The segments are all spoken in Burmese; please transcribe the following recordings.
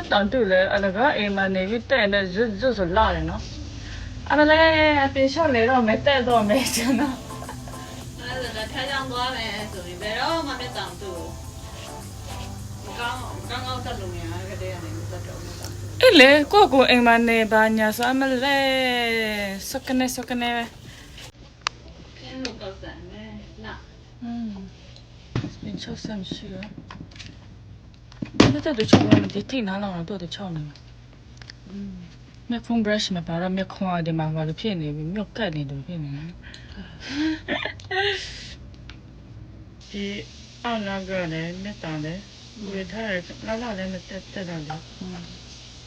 当对了，那个哎嘛，那个带的就是辣的喏。俺来冰箱里头没带到没行呢。那是太阳多呗，所以别让妈咪当住。刚在中央个点，你在这没当住。哎嘞，个哎嘛那把伢说俺们来，说个呢。天路高山呢，那。冰箱上去了。那在都敲我们得听哪了都得敲呢。没空 brush 没把它没空啊的嘛，我就骗你，没有盖你都骗你。ဒီအောက်နောက်ကလည်းမြတ်တန်တယ်ဝေထားတယ်နောက်လာလည်းမတက်တော့လေ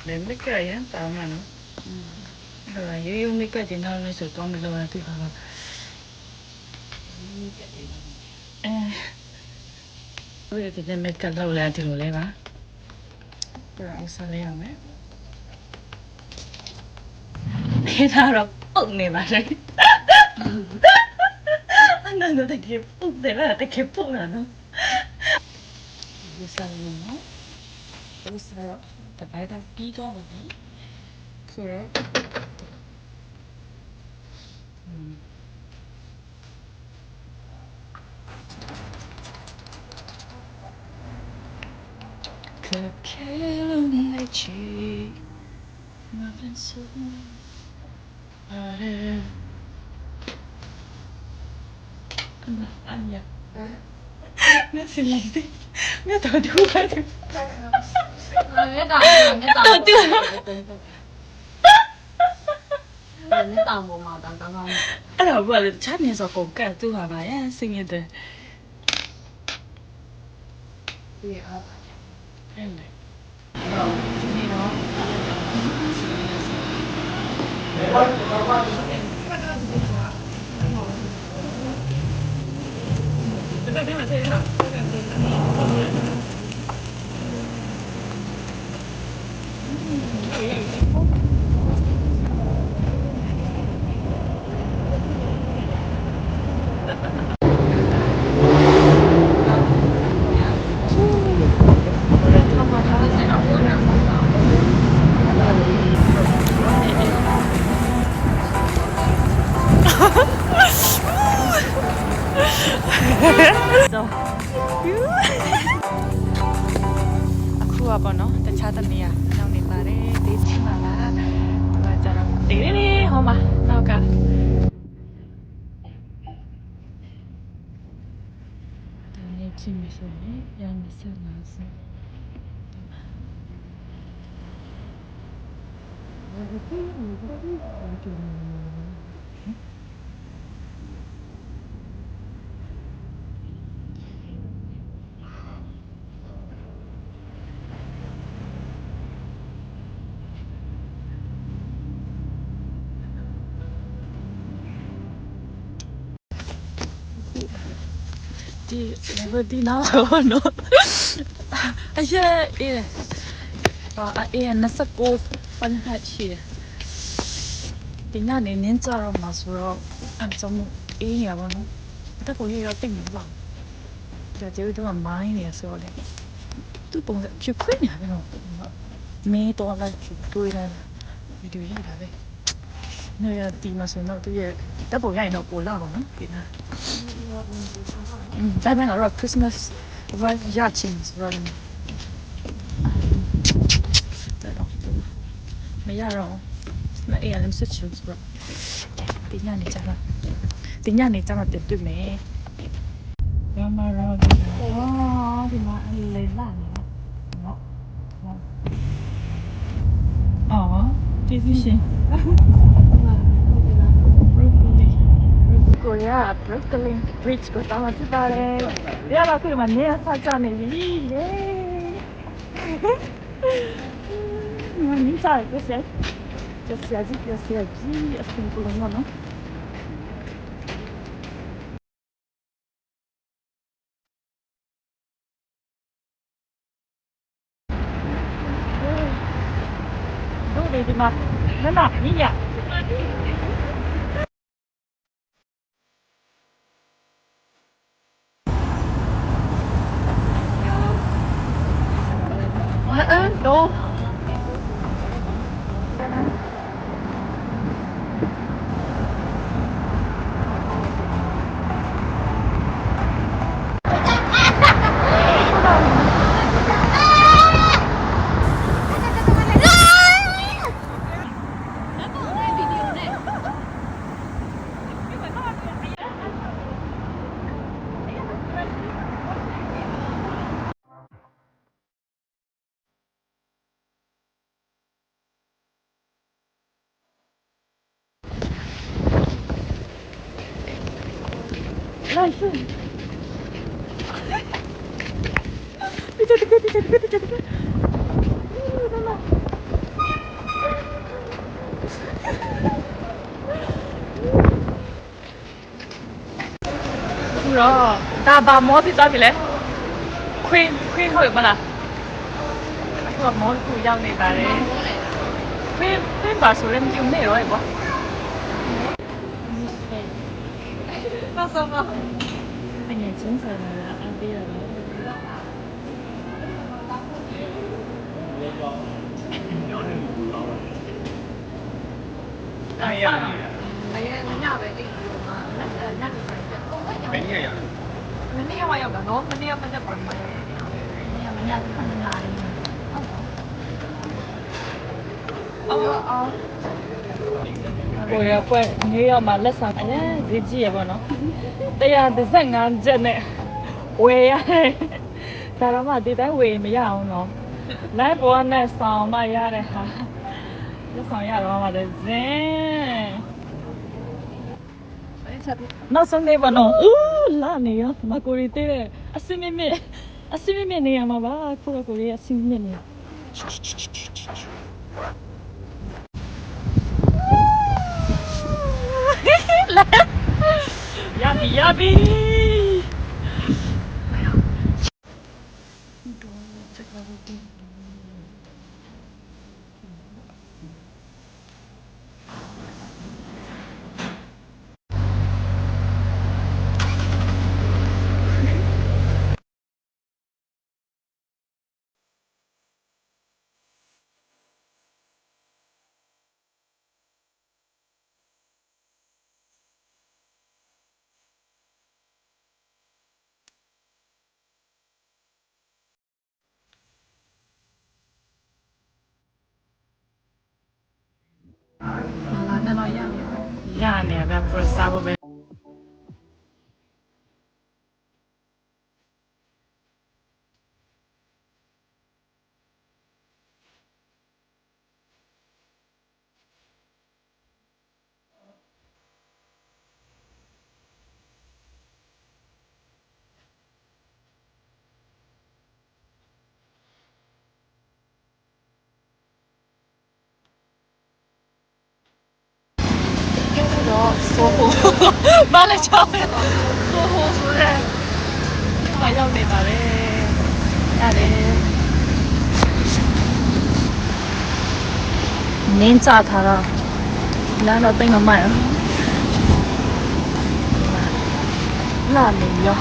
လည်းမကရန်တောင်းမှာနော်အဲ့ဒါရိုးရိုးမကတဲ့နောက်လည်းဆိုတော့မလို့ရသေးပါဘူးဝေးတဲ့မကလောက်လာတယ်လို့လေပါပြအောင်ဆက်ရအောင်မယ်ဒီတော့ပုံနေပါလေအဲ့တော့တကယ်ပုံတယ်လားတကယ်ပုံလားနော်ဒီစားရနော်ဒီစားတော့တပိုင်းတော့ပြီးတော့ပြီဆိုတော့可开了那句我分手哎呀那是来的那到底我的没当，没当。没当过嘛，刚刚。အဲ့တော့ဘာလဲချမ်းနေစောကိုကတ်သူဟာပါရဲ့စင်ရတဲ့对啊。အဲ့လေအခုကပေါ့နော်တခြားတနေရာနောက်နေပါတယ်ဒေးချင်းပါလားဒီမှာကျတော့တေးနေဟောမှာနောက်ကနေချင်းမဆိုရင်ရမ်းမဆက်လာစို့ဒီနာဘောနော်အရဲ့အေးအေး29ပတ်ဟတ်ရှိတယ်ဒီညနေနင်းကြတော့မှာဆိုတော့အကြုံအေးရပါတော့တက်ဖို့ရတိတ်နေပါဒါကျေတော့မိုင်းနေဆိုတော့သူပုံစံချခွေးနေတယ်နော်မေးတော့လိုက်တွေ့တယ်ဗီဒီယိုရတာပဲနေရတီမဆိုတော့သူရဲ့တက်ဖို့ရရင်တော့ပိုလာပါနော်ဒီနာဒါပေမဲ့တော့ Christmas ဘာရချင်းဆိုတော့တော့မရတော့မအေးရလည်းစချူဆိုတော့ဒီညနေကျတော့တက်တွေ့မယ်ရမရောဒီမှာလေလာနေနော်အော်ဒီရှင်ကိုရ Brooklyn Bridge ကိုတောင်းချပါတယ်ရတော့ခုမှနေဆက်ကြနေပြီယေမင်းစားရစက်ကျစရာကြီးအစင်ကိုလုံးနော်တို့ဒီမှာနနာညီရတော့ လိုက်စဒီချက်ဒီချက်ဒီချက်တော့ဒါဘာမောဖြစ်သွားပြီလဲခွင်းဟုတ်မလားအခုမောကူရောက်နေပါတယ်ခွင်းပါဆိုရင်ပြုံနေရောပေါ့那什么？哎呀，真是的，安迪了。哎呀，哎呀，人家没领住嘛，那个谁的？没领呀。没领我有个喏，没领没得办嘛。人家看哪里？哦。ကိုရပွဲနေရမှာလက်ဆောင်အရင်ဈေးကြီးရပါတော့135ကျပ်နဲ့ဝယ်ရတယ်ဒါတော့မှဒီတိုင်းဝယ်မရအောင်နော်လိုက်ပေါ်နဲ့ဆောင်မရတဲ့ဟာလက်ဆောင်ရတော့မှလည်းဇင်းနောက်ဆုံးနေပါတော့လာနေရမကိုရီတဲအစမင်းနေရမှာပါကိုရီအစမင်းနေYabi. Yani ben fırsatı ben Bale chao. Soho rồi. Phải đâu để bà đây. À đây. Nên trả thà rồi. Lá nó tên là mày. Là mình nhá.